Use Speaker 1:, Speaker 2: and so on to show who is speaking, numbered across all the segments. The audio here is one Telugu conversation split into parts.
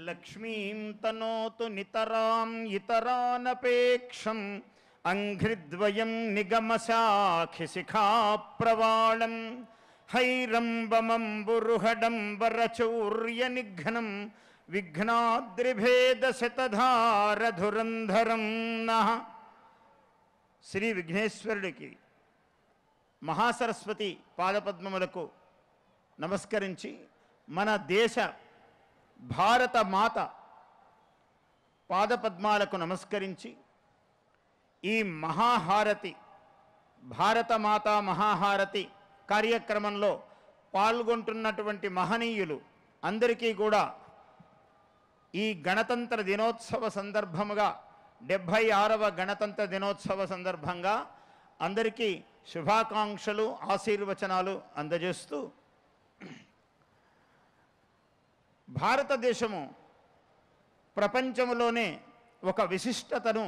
Speaker 1: లక్ష్మీం తనోతు నితరాం ఇతరానపేక్షం అంఘ్రిద్వయం నిగమశాఖిశిఖా ప్రవాళం హైరంబమంబురుహడంబరచౌర్య నిఘ్నం విఘ్నాద్రిభేద శతధారధురంధరం నః. శ్రీ విఘ్నేశ్వరుడికి మహాసరస్వతి పాదపద్మములకు నమస్కరించి మన దేశ భారత మాత పాదపద్మాలకు నమస్కరించి ఈ మహాహారతి భారత మాత మహాహారతి కార్యక్రమంలో పాల్గొంటున్నటువంటి మహనీయులు అందరికీ కూడా ఈ గణతంత్ర దినోత్సవ సందర్భముగా 76వ గణతంత్ర దినోత్సవ సందర్భంగా అందరికీ శుభాకాంక్షలు ఆశీర్వచనాలు అందజేస్తూ, భారతదేశము ప్రపంచంలోనే ఒక విశిష్టతను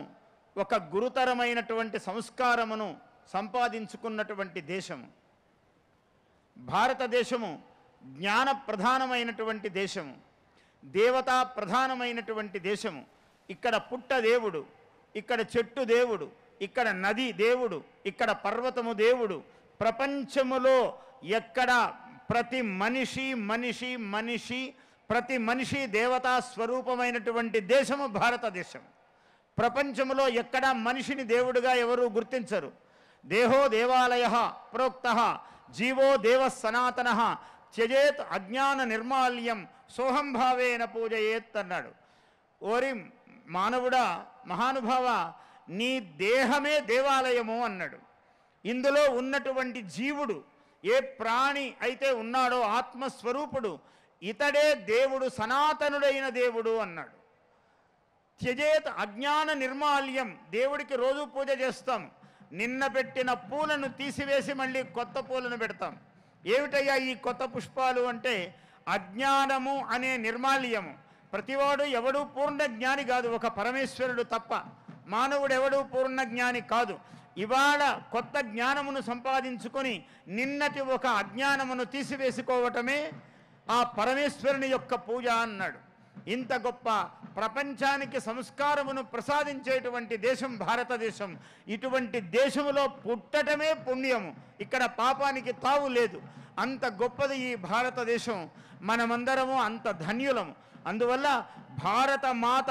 Speaker 1: ఒక గురుతరమైనటువంటి సంస్కారమును సంపాదించుకున్నటువంటి దేశము. భారతదేశము జ్ఞాన ప్రధానమైనటువంటి దేశము, దేవతా ప్రధానమైనటువంటి దేశము. ఇక్కడ పుట్ట దేవుడు, ఇక్కడ చెట్టు దేవుడు, ఇక్కడ నది దేవుడు, ఇక్కడ పర్వతము దేవుడు. ప్రపంచములో ఎక్కడ ప్రతి మనిషి దేవతా స్వరూపమైనటువంటి దేశము భారతదేశం. ప్రపంచంలో ఎక్కడ మనిషిని దేవుడిగా ఎవరూ గుర్తించరు. దేహో దేవాలయ ప్రోక్త జీవో దేవ సనాతన త్యజేత్ అజ్ఞాన నిర్మాల్యం సోహంభావేన పూజయేత్ అన్నాడు. ఓరి మానవుడా, మహానుభావ, నీ దేహమే దేవాలయము అన్నాడు. ఇందులో ఉన్నటువంటి జీవుడు ఏ ప్రాణి అయితే ఉన్నాడో ఆత్మస్వరూపుడు, ఇతడే దేవుడు, సనాతనుడైన దేవుడు అన్నాడు. త్యజేత్ అజ్ఞాన నిర్మాల్యం, దేవుడికి రోజు పూజ చేస్తాం. నిన్న పెట్టిన పూలను తీసివేసి మళ్ళీ కొత్త పూలను పెడతాం. ఏమిటయ్యా ఈ కొత్త పుష్పాలు అంటే అజ్ఞానము అనే నిర్మాల్యము. ప్రతివాడు ఎవడూ పూర్ణ జ్ఞాని కాదు, ఒక పరమేశ్వరుడు తప్ప. మానవుడు ఎవడూ పూర్ణ జ్ఞాని కాదు. ఇవాళ కొత్త జ్ఞానమును సంపాదించుకొని నిన్నటి ఒక అజ్ఞానమును తీసివేసుకోవటమే ఆ పరమేశ్వరుని యొక్క పూజ అన్నాడు. ఇంత గొప్ప ప్రపంచానికి సంస్కారమును ప్రసాదించేటువంటి దేశం భారతదేశం. ఇటువంటి దేశములో పుట్టటమే పుణ్యము, ఇక్కడ పాపానికి తావు లేదు. అంత గొప్పది ఈ భారతదేశం. మనమందరము అంత ధన్యులము. అందువల్ల భారత మాత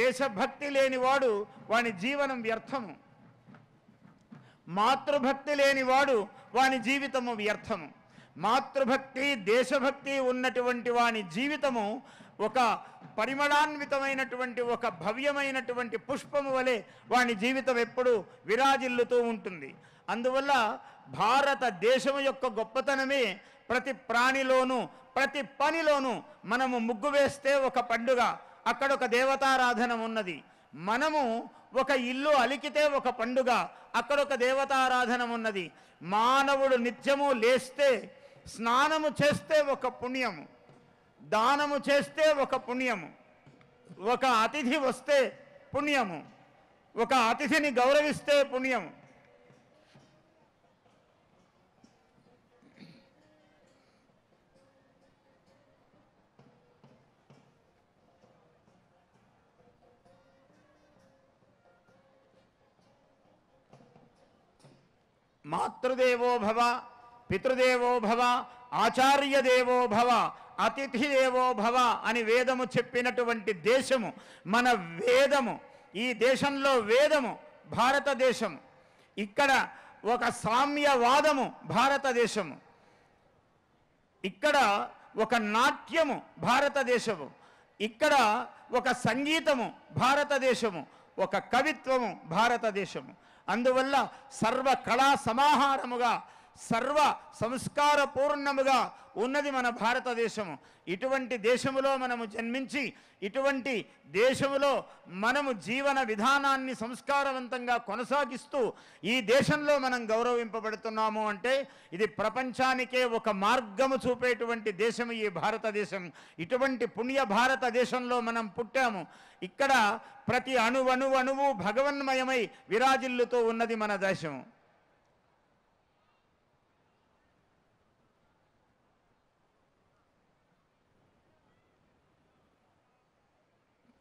Speaker 1: దేశభక్తి లేనివాడు వాని జీవనం వ్యర్థము, మాతృభక్తి లేనివాడు వాని జీవితము వ్యర్థము. మాతృభక్తి దేశభక్తి ఉన్నటువంటి వాని జీవితము ఒక పరిమళాన్వితమైనటువంటి ఒక భవ్యమైనటువంటి పుష్పము వలె వాని జీవితం ఎప్పుడూ విరాజిల్లుతూ ఉంటుంది. అందువల్ల భారతదేశం యొక్క గొప్పతనమే ప్రతి ప్రాణిలోనూ ప్రతి పనిలోనూ మనము ముగ్గు వేస్తే ఒక పండుగ, అక్కడ ఒక దేవతారాధన ఉన్నది. మనము ఒక ఇల్లు అలికితే ఒక పండుగ, అక్కడ ఒక దేవతారాధన ఉన్నది. మానవుడు నిత్యము లేస్తే స్నానము చేస్తే ఒక పుణ్యము, దానము చేస్తే ఒక పుణ్యము, ఒక అతిథి వస్తే పుణ్యము, ఒక అతిథిని గౌరవిస్తే పుణ్యము. మాతృదేవో భవ, పితృదేవో భవ, ఆచార్యదేవో భవ, అతిథిదేవో భవ అని వేదము చెప్పినటువంటి దేశము మన వేదము. ఈ దేశంలో వేదము భారతదేశము. ఇక్కడ ఒక సామ్యవాదము భారతదేశము. ఇక్కడ ఒక నాట్యము భారతదేశము. ఇక్కడ ఒక సంగీతము భారతదేశము, ఒక కవిత్వము భారతదేశము. అందువల్ల సర్వ కళా సమాహారముగా సర్వ సంస్కార పూర్ణముగా ఉన్నది మన భారతదేశము. ఇటువంటి దేశములో మనము జన్మించి ఇటువంటి దేశములో మనము జీవన విధానాన్ని సంస్కారవంతంగా కొనసాగిస్తూ ఈ దేశంలో మనం గౌరవింపబడుతున్నాము అంటే ఇది ప్రపంచానికే ఒక మార్గము చూపేటువంటి దేశము ఈ భారతదేశం. ఇటువంటి పుణ్య భారతదేశంలో మనం పుట్టాము. ఇక్కడ ప్రతి అణువు భగవన్మయమై విరాజిల్లుతూ ఉన్నది మన దేశము.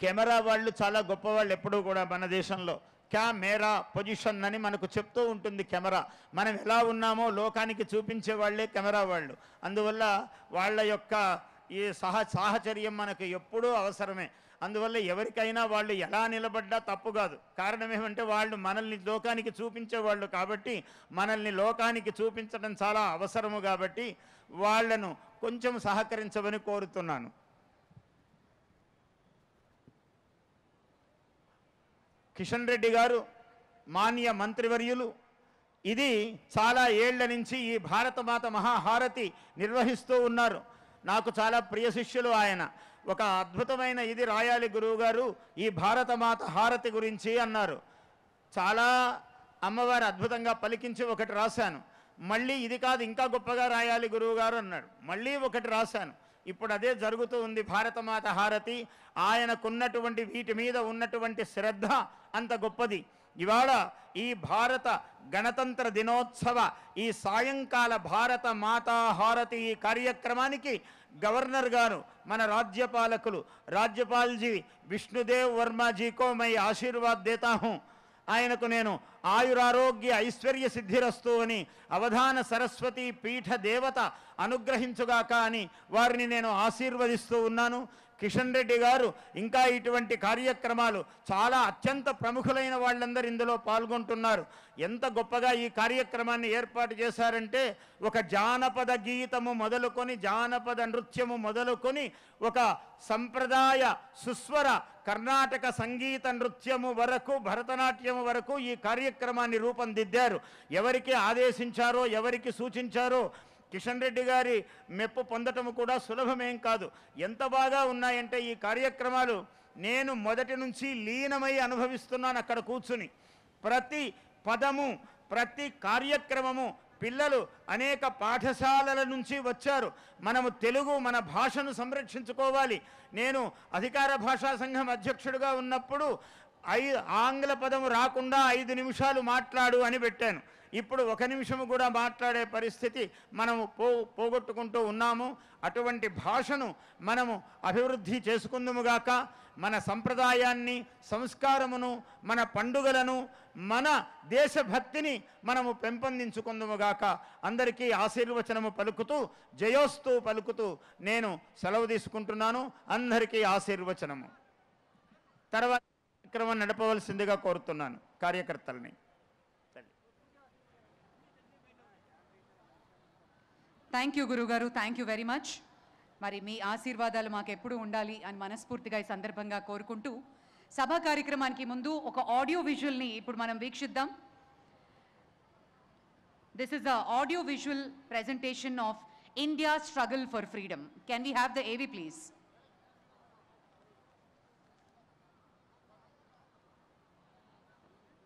Speaker 1: కెమెరా వాళ్ళు చాలా గొప్పవాళ్ళు ఎప్పుడూ కూడా మన దేశంలో. కెమెరా పొజిషన్ అని మనకు చెప్తూ ఉంటుంది కెమెరా. మనం ఎలా ఉన్నామో లోకానికి చూపించే వాళ్ళే కెమెరా వాళ్ళు. అందువల్ల వాళ్ళ యొక్క ఈ సాహచర్యం మనకు ఎప్పుడూ అవసరమే. అందువల్ల ఎవరికైనా వాళ్ళు ఎలా నిలబడ్డా తప్పు కాదు. కారణం ఏమంటే వాళ్ళు మనల్ని లోకానికి చూపించేవాళ్ళు కాబట్టి, మనల్ని లోకానికి చూపించడం చాలా అవసరము కాబట్టి వాళ్లను కొంచెం సహకరించమని కోరుతున్నాను. కిషన్ రెడ్డి గారు మాన్య మంత్రివర్యులు ఇది చాలా ఏళ్ల నుంచి ఈ భారతమాత మహాహారతి నిర్వహిస్తూ ఉన్నారు. నాకు చాలా ప్రియ శిష్యులు ఆయన. ఒక అద్భుతమైన ఇది రాయాలి గురువుగారు ఈ భారతమాత హారతి గురించి అన్నారు. చాలా అమ్మవారు అద్భుతంగా పలికించి ఒకటి రాశాను. మళ్ళీ ఇది కాదు ఇంకా గొప్పగా రాయాలి గురువుగారు అన్నాడు. మళ్ళీ ఒకటి రాశాను. ఇప్పుడు అదే జరుగుతూ ఉంది భారతమాత హారతి. ఆయనకున్నటువంటి వీటి మీద ఉన్నటువంటి శ్రద్ధ అంత గొప్పది. ఇవాళ ఈ భారత గణతంత్ర దినోత్సవ ఈ సాయంకాల భారత మాతా హారతి ఈ కార్యక్రమానికి గవర్నర్ గారు మన రాజ్యపాలకులు राज्यपाल विष्णुदेव वर्मा जी को मैं आशीर्वाद देता हूँ. ఆయనకు నేను ఆయురారోగ్య ఐశ్వర్య సిద్ధిరస్తు అని అవధాన సరస్వతి పీఠ దేవత అనుగ్రహించుగాక అని వారిని నేను ఆశీర్వదిస్తూ ఉన్నాను. కిషన్ రెడ్డి గారు ఇంకా ఇటువంటి కార్యక్రమాలు చాలా అత్యంత ప్రముఖులైన వాళ్ళందరూ ఇందులో పాల్గొంటున్నారు. ఎంత గొప్పగా ఈ కార్యక్రమాన్ని ఏర్పాటు చేశారంటే ఒక జానపద గీతము మొదలుకొని జానపద నృత్యము మొదలుకొని ఒక సంప్రదాయ సుస్వర కర్ణాటక సంగీత నృత్యము వరకు భరతనాట్యము వరకు ఈ కార్యక్రమాన్ని రూపొందిద్దారు. ఎవరికి ఆదేశించారో ఎవరికి సూచించారో కిషన్ రెడ్డి గారి మెప్పు పొందటము కూడా సులభమేం కాదు. ఎంత బాగా ఉన్నాయంటే ఈ కార్యక్రమాలు నేను మొదటి నుంచి లీనమై అనుభవిస్తున్నాను అక్కడ కూర్చుని. ప్రతి పదము ప్రతి కార్యక్రమము పిల్లలు అనేక పాఠశాలల నుంచి వచ్చారు. మనము తెలుగు మన భాషను సంరక్షించుకోవాలి. నేను అధికార భాషా సంఘం అధ్యక్షుడిగా ఉన్నప్పుడు ఆంగ్ల పదము రాకుండా 5 నిమిషాలు మాట్లాడు అని పెట్టాను. ఇప్పుడు 1 నిమిషము కూడా మాట్లాడే పరిస్థితి మనము పోగొట్టుకుంటూ ఉన్నాము. అటువంటి భాషను మనము అభివృద్ధి చేసుకుందుముగాక. మన సంప్రదాయాన్ని సంస్కారమును మన పండుగలను మన దేశభక్తిని మనము పెంపొందించుకుందుముగాక. అందరికీ ఆశీర్వచనము పలుకుతూ జయోస్తు పలుకుతూ నేను సెలవు తీసుకుంటున్నాను. అందరికీ ఆశీర్వచనము. తర్వాత కార్యక్రమం నడపవలసిందిగా కోరుతున్నాను కార్యకర్తల్ని.
Speaker 2: థ్యాంక్ యూ గురుగారు, థ్యాంక్ యూ వెరీ మచ్. మరి మీ ఆశీర్వాదాలు మాకు ఎప్పుడు ఉండాలి అని మనస్ఫూర్తిగా ఈ సందర్భంగా కోరుకుంటూ సభా కార్యక్రమానికి ముందు ఒక ఆడియో విజువల్ని ఇప్పుడు మనం వీక్షిద్దాం. This is a audio visual presentation of India struggle for freedom. Can we have the AV please?